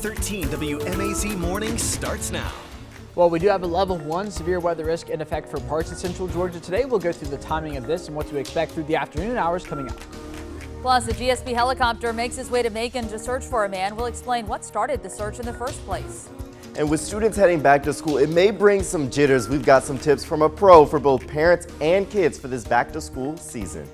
13 WMAZ Morning starts now. Well, we do have a level 1 severe weather risk in effect for parts of central Georgia today. We'll go through the timing of this and what to expect through the afternoon hours coming up. Plus, a GSP helicopter makes its way to Macon to search for a man. We'll explain what started the search in the first place. And with students heading back to school, it may bring some jitters. We've got some tips from a pro for both parents and kids for this back to school season.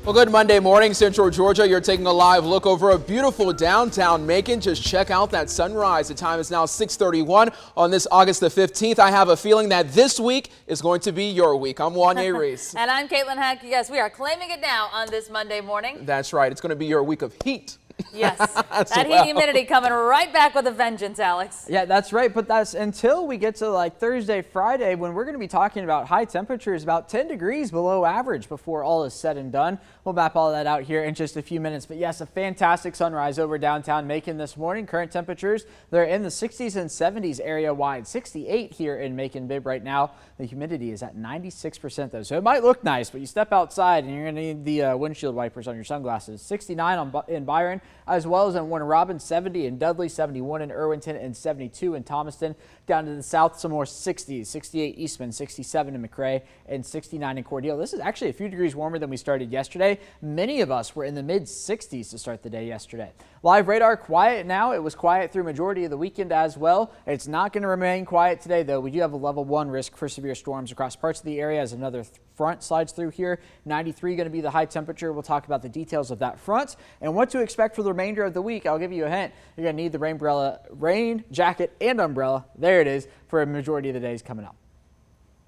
Well, good Monday morning, Central Georgia. You're taking a live look over a beautiful downtown Macon. Just check out that sunrise. The time is now 6:31 on this August the 15th. I have a feeling that this week is going to be your week. I'm Wanye Reese. And I'm Caitlin Heck. Yes, we are claiming it now on this Monday morning. That's right. It's going to be your week of heat. Yes, that heat humidity coming right back with a vengeance, Alex. Yeah, that's right. But that's until we get to like Thursday, Friday, when we're going to be talking about high temperatures, about 10 degrees below average before all is said and done. We'll map all that out here in just a few minutes. But yes, a fantastic sunrise over downtown Macon this morning. Current temperatures, they're in the 60s and 70s area wide. 68 here in Macon Bibb right now. The humidity is at 96% though. So it might look nice, but you step outside and you're going to need the windshield wipers on your sunglasses. 69 in Byron, as well as in Warner Robins, 70 in Dudley, 71 in Irwinton, and 72 in Thomaston. Down to the south, some more 60s, 68 Eastman, 67 in McRae, and 69 in Cordele. This is actually a few degrees warmer than we started yesterday. Many of us were in the mid 60s to start the day yesterday. Live radar quiet now. It was quiet through majority of the weekend as well. It's not going to remain quiet today though. We do have a level 1 risk for severe storms across parts of the area as another front slides through here. 93 going to be the high temperature. We'll talk about the details of that front and what to expect for the remainder of the week. I'll give you a hint. You're going to need the rain jacket and umbrella. There it is for a majority of the days coming up.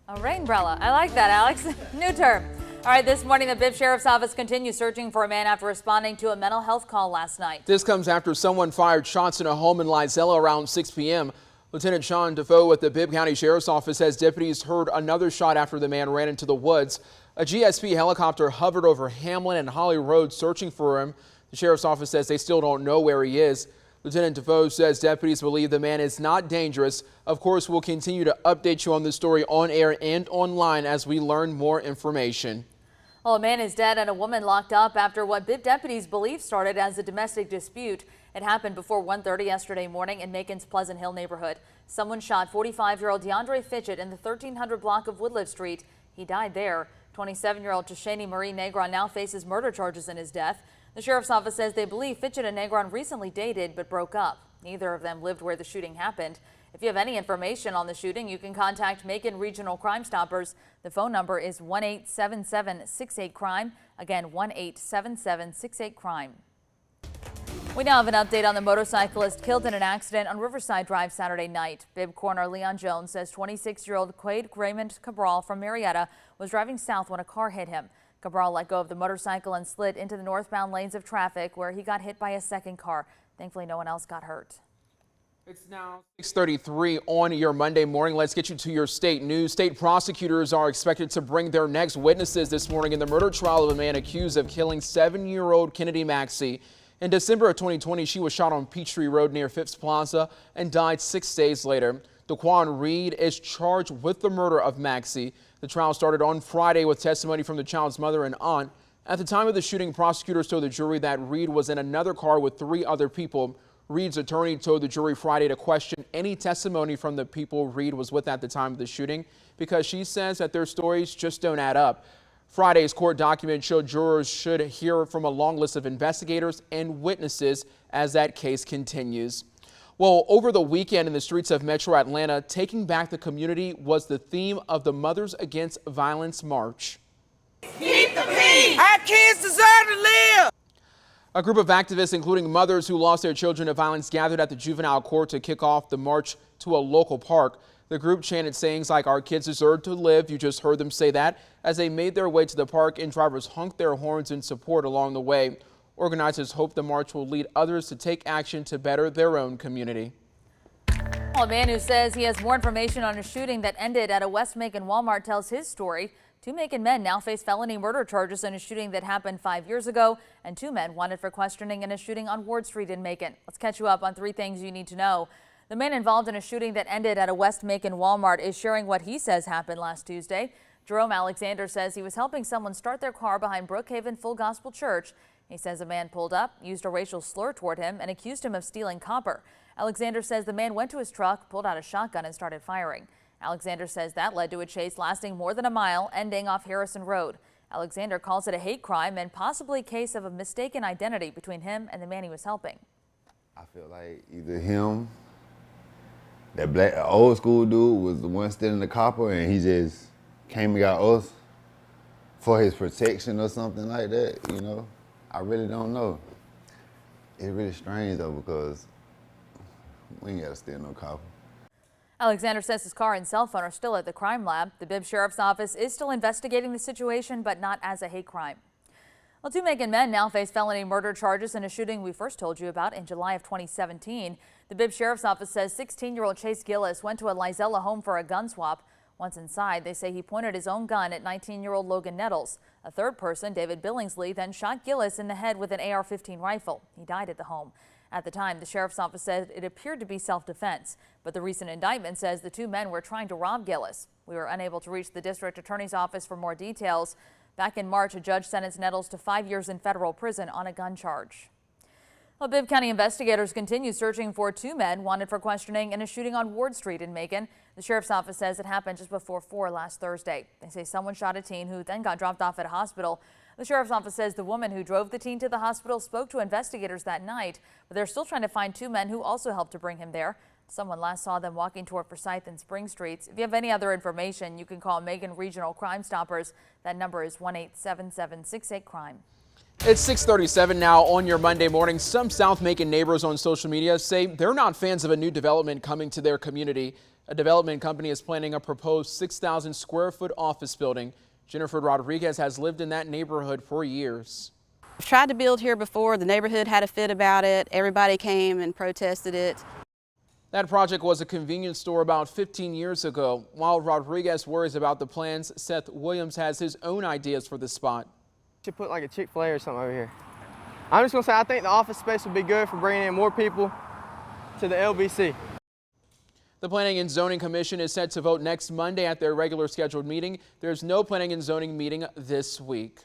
A rainbrella. I like that, Alex. New term. All right, this morning the Bibb Sheriff's Office continues searching for a man after responding to a mental health call last night. This comes after someone fired shots in a home in Lizella around 6 p.m. Lieutenant Sean Defoe with the Bibb County Sheriff's Office says deputies heard another shot after the man ran into the woods. A GSP helicopter hovered over Hamlin and Holly Road searching for him. The Sheriff's Office says they still don't know where he is. Lieutenant Defoe says deputies believe the man is not dangerous. Of course, we'll continue to update you on this story on air and online as we learn more information. Well, a man is dead and a woman locked up after what Bibb deputies believe started as a domestic dispute. It happened before 1:30 yesterday morning in Macon's Pleasant Hill neighborhood. Someone shot 45-year-old DeAndre Fitchett in the 1300 block of Woodliff Street. He died there. 27-year-old Tashani Marie Negron now faces murder charges in his death. The Sheriff's Office says they believe Fitchett and Negron recently dated but broke up. Neither of them lived where the shooting happened. If you have any information on the shooting, you can contact Macon Regional Crime Stoppers. The phone number is 1-877-68-CRIME. Again, 1-877-68-CRIME. We now have an update on the motorcyclist killed in an accident on Riverside Drive Saturday night. Bibb Coroner Leon Jones says 26-year-old Quade Raymond Cabral from Marietta was driving south when a car hit him. Cabral let go of the motorcycle and slid into the northbound lanes of traffic where he got hit by a second car. Thankfully, no one else got hurt. It's now 6:33 on your Monday morning. Let's get you to your state news. State prosecutors are expected to bring their next witnesses this morning in the murder trial of a man accused of killing 7-year-old Kennedy Maxey. In December of 2020, she was shot on Peachtree Road near Phipps Plaza and died 6 days later. Daquan Reed is charged with the murder of Maxey. The trial started on Friday with testimony from the child's mother and aunt. At the time of the shooting, prosecutors told the jury that Reed was in another car with 3 other people. Reed's attorney told the jury Friday to question any testimony from the people Reed was with at the time of the shooting because she says that their stories just don't add up. Friday's court document showed jurors should hear from a long list of investigators and witnesses as that case continues. Well, over the weekend in the streets of Metro Atlanta, taking back the community was the theme of the Mothers Against Violence March. Keep the peace! Our kids deserve to live! A group of activists, including mothers who lost their children to violence, gathered at the juvenile court to kick off the march to a local park. The group chanted sayings like "Our kids deserve to live." You just heard them say that as they made their way to the park, and drivers honked their horns in support along the way. Organizers hope the march will lead others to take action to better their own community. A man who says he has more information on a shooting that ended at a West Macon Walmart tells his story. 2 Macon men now face felony murder charges in a shooting that happened 5 years ago, and 2 men wanted for questioning in a shooting on Ward Street in Macon. Let's catch you up on 3 things you need to know. The man involved in a shooting that ended at a West Macon Walmart is sharing what he says happened last Tuesday. Jerome Alexander says he was helping someone start their car behind Brookhaven Full Gospel Church. He says a man pulled up, used a racial slur toward him, and accused him of stealing copper. Alexander says the man went to his truck, pulled out a shotgun, and started firing. Alexander says that led to a chase lasting more than a mile, ending off Harrison Road. Alexander calls it a hate crime and possibly a case of a mistaken identity between him and the man he was helping. I feel like either him, that black old school dude, was the one stealing the copper, and he just came and got us for his protection or something like that, you know? I really don't know. It's really strange though, because we ain't gotta steal no copper. Alexander says his car and cell phone are still at the crime lab. The Bibb Sheriff's Office is still investigating the situation, but not as a hate crime. Well, 2 Macon men now face felony murder charges in a shooting we first told you about in July of 2017. The Bibb Sheriff's Office says 16-year-old Chase Gillis went to a Lizella home for a gun swap. Once inside, they say he pointed his own gun at 19-year-old Logan Nettles. A third person, David Billingsley, then shot Gillis in the head with an AR-15 rifle. He died at the home. At the time, the sheriff's office said it appeared to be self-defense, but the recent indictment says the 2 men were trying to rob Gillis. We were unable to reach the district attorney's office for more details. Back in March, a judge sentenced Nettles to 5 years in federal prison on a gun charge. Well, Bibb County investigators continue searching for 2 men wanted for questioning in a shooting on Ward Street in Macon. The sheriff's office says it happened just before 4 last Thursday. They say someone shot a teen who then got dropped off at a hospital. The sheriff's office says the woman who drove the teen to the hospital spoke to investigators that night, but they're still trying to find 2 men who also helped to bring him there. Someone last saw them walking toward Forsyth and Spring Streets. If you have any other information, you can call Macon Regional Crime Stoppers. That number is 1-877-68-CRIME. It's 6:37 now on your Monday morning. Some South Macon neighbors on social media say they're not fans of a new development coming to their community. A development company is planning a proposed 6,000 square foot office building. Jennifer Rodriguez has lived in that neighborhood for years. I've tried to build here before. The neighborhood had a fit about it. Everybody came and protested it. That project was a convenience store about 15 years ago. While Rodriguez worries about the plans, Seth Williams has his own ideas for the spot. Should put like a Chick-fil-A or something over here. I'm just gonna say I think the office space would be good for bringing in more people to the LBC. The Planning and Zoning Commission is set to vote next Monday at their regular scheduled meeting. There's no Planning and Zoning meeting this week.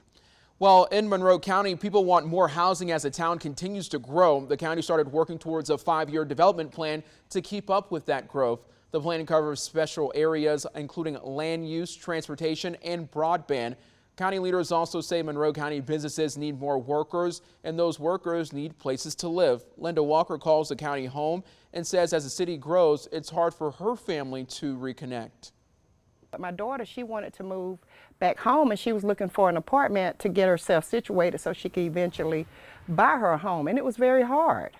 Well, in Monroe County, people want more housing as the town continues to grow. The county started working towards a 5-year development plan to keep up with that growth. The plan covers special areas including land use, transportation, and broadband. County leaders also say Monroe County businesses need more workers, and those workers need places to live. Linda Walker calls the county home and says as the city grows, it's hard for her family to reconnect. My daughter, she wanted to move back home, and she was looking for an apartment to get herself situated so she could eventually buy her a home. And it was very hard.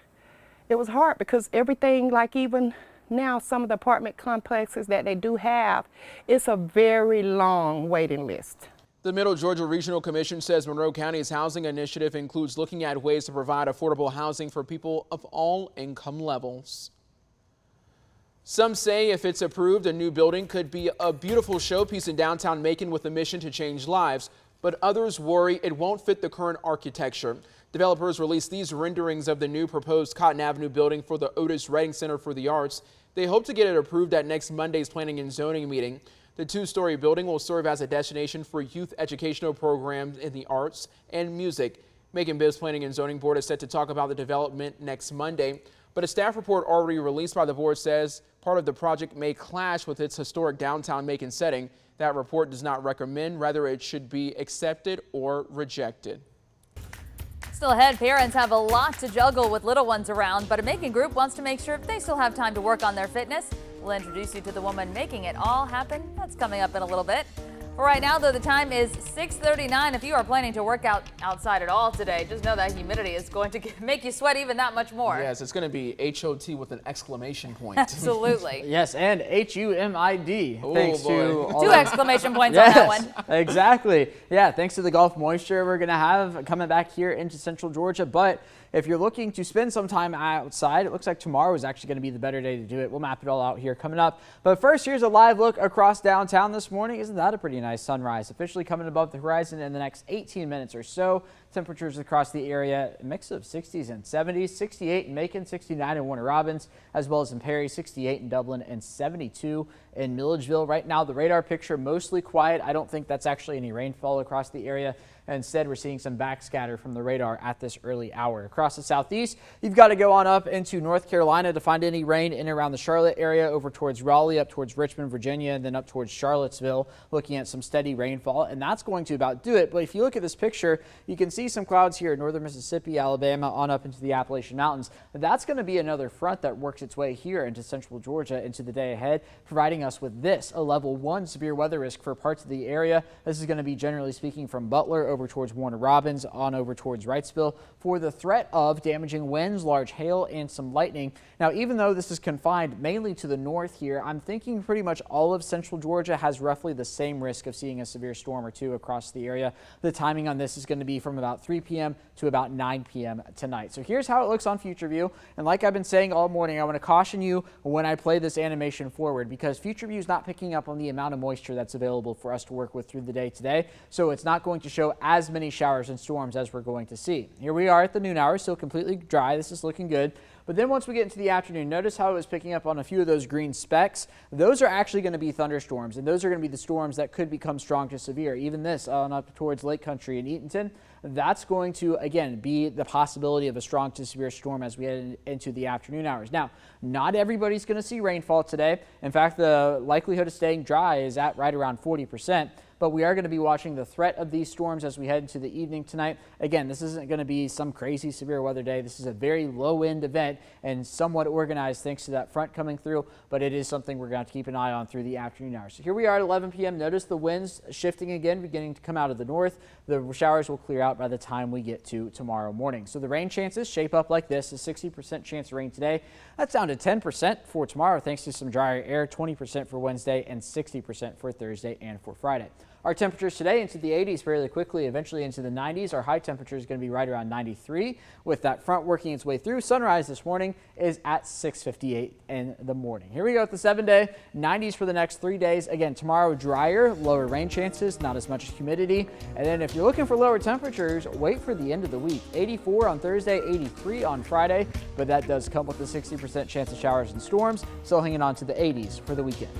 It was hard because everything, like even now, some of the apartment complexes that they do have, it's a very long waiting list. The Middle Georgia Regional Commission says Monroe County's housing initiative includes looking at ways to provide affordable housing for people of all income levels. Some say if it's approved, a new building could be a beautiful showpiece in downtown Macon with a mission to change lives, but others worry it won't fit the current architecture. Developers released these renderings of the new proposed Cotton Avenue building for the Otis Redding Center for the Arts. They hope to get it approved at next Monday's Planning and Zoning meeting. The 2-story building will serve as a destination for youth educational programs in the arts and music. Macon Bibb's Planning and Zoning Board is set to talk about the development next Monday, but a staff report already released by the board says part of the project may clash with its historic downtown Macon setting. That report does not recommend whether it should be accepted or rejected. Still ahead, parents have a lot to juggle with little ones around, but a Macon group wants to make sure they still have time to work on their fitness. We'll introduce you to the woman making it all happen. That's coming up in a little bit. For right now, though, the time is 6:39. If you are planning to work out outside at all today, just know that humidity is going to make you sweat even that much more. Yes, it's going to be HOT with an exclamation point. Absolutely. Yes, and HUMID. Oh, thanks boy. to all 2 exclamation points on that one. Exactly. Yeah, thanks to the Gulf moisture we're going to have coming back here into central Georgia. But if you're looking to spend some time outside, it looks like tomorrow is actually going to be the better day to do it. We'll map it all out here coming up. But first, here's a live look across downtown this morning. Isn't that a pretty nice sunrise? Officially coming above the horizon in the next 18 minutes or so. Temperatures across the area, a mix of 60s and 70s, 68 in Macon, 69 in Warner Robins, as well as in Perry, 68 in Dublin, and 72 in Milledgeville. Right now, the radar picture mostly quiet. I don't think that's actually any rainfall across the area. Instead, we're seeing some backscatter from the radar at this early hour. Across the southeast, you've got to go on up into North Carolina to find any rain in and around the Charlotte area, over towards Raleigh, up towards Richmond, Virginia, and then up towards Charlottesville, looking at some steady rainfall, and that's going to about do it. But if you look at this picture, you can see some clouds here in northern Mississippi, Alabama, on up into the Appalachian Mountains. That's going to be another front that works its way here into central Georgia into the day ahead, providing us with this, a level 1 severe weather risk for parts of the area. This is going to be generally speaking from Butler over towards Warner Robins on over towards Wrightsville for the threat of damaging winds, large hail, and some lightning. Now, even though this is confined mainly to the north here, I'm thinking pretty much all of central Georgia has roughly the same risk of seeing a severe storm or two across the area. The timing on this is going to be from about 3 p.m. to about 9 p.m. tonight. So here's how it looks on Future View. And like I've been saying all morning, I want to caution you when I play this animation forward, because Future View is not picking up on the amount of moisture that's available for us to work with through the day today. So it's not going to show as many showers and storms as we're going to see. Here we are at the noon hour, still completely dry. This is looking good. But then once we get into the afternoon, notice how it was picking up on a few of those green specks. Those are actually going to be thunderstorms, and those are going to be the storms that could become strong to severe. Even this on up towards Lake Country and Eatonton, that's going to, again, be the possibility of a strong to severe storm as we head into the afternoon hours. Now, not everybody's going to see rainfall today. In fact, the likelihood of staying dry is at right around 40%. But we are going to be watching the threat of these storms as we head into the evening tonight. Again, this isn't going to be some crazy severe weather day. This is a very low-end event and somewhat organized thanks to that front coming through, but it is something we're going to have to keep an eye on through the afternoon hours. So here we are at 11 p.m. Notice the winds shifting again, beginning to come out of the north. The showers will clear out by the time we get to tomorrow morning. So the rain chances shape up like this: a 60% chance of rain today. That's down to 10% for tomorrow thanks to some drier air, 20% for Wednesday, and 60% for Thursday and for Friday. Our temperatures today into the 80s fairly quickly, eventually into the 90s. Our high temperature is going to be right around 93 with that front working its way through. Sunrise this morning is at 6:58 in the morning. Here we go at the 7-day, 90s for the next 3 days. Again, tomorrow drier, lower rain chances, not as much humidity. And then if you're looking for lower temperatures, wait for the end of the week. 84 on Thursday, 83 on Friday, but that does come with a 60% chance of showers and storms. Still hanging on to the 80s for the weekend.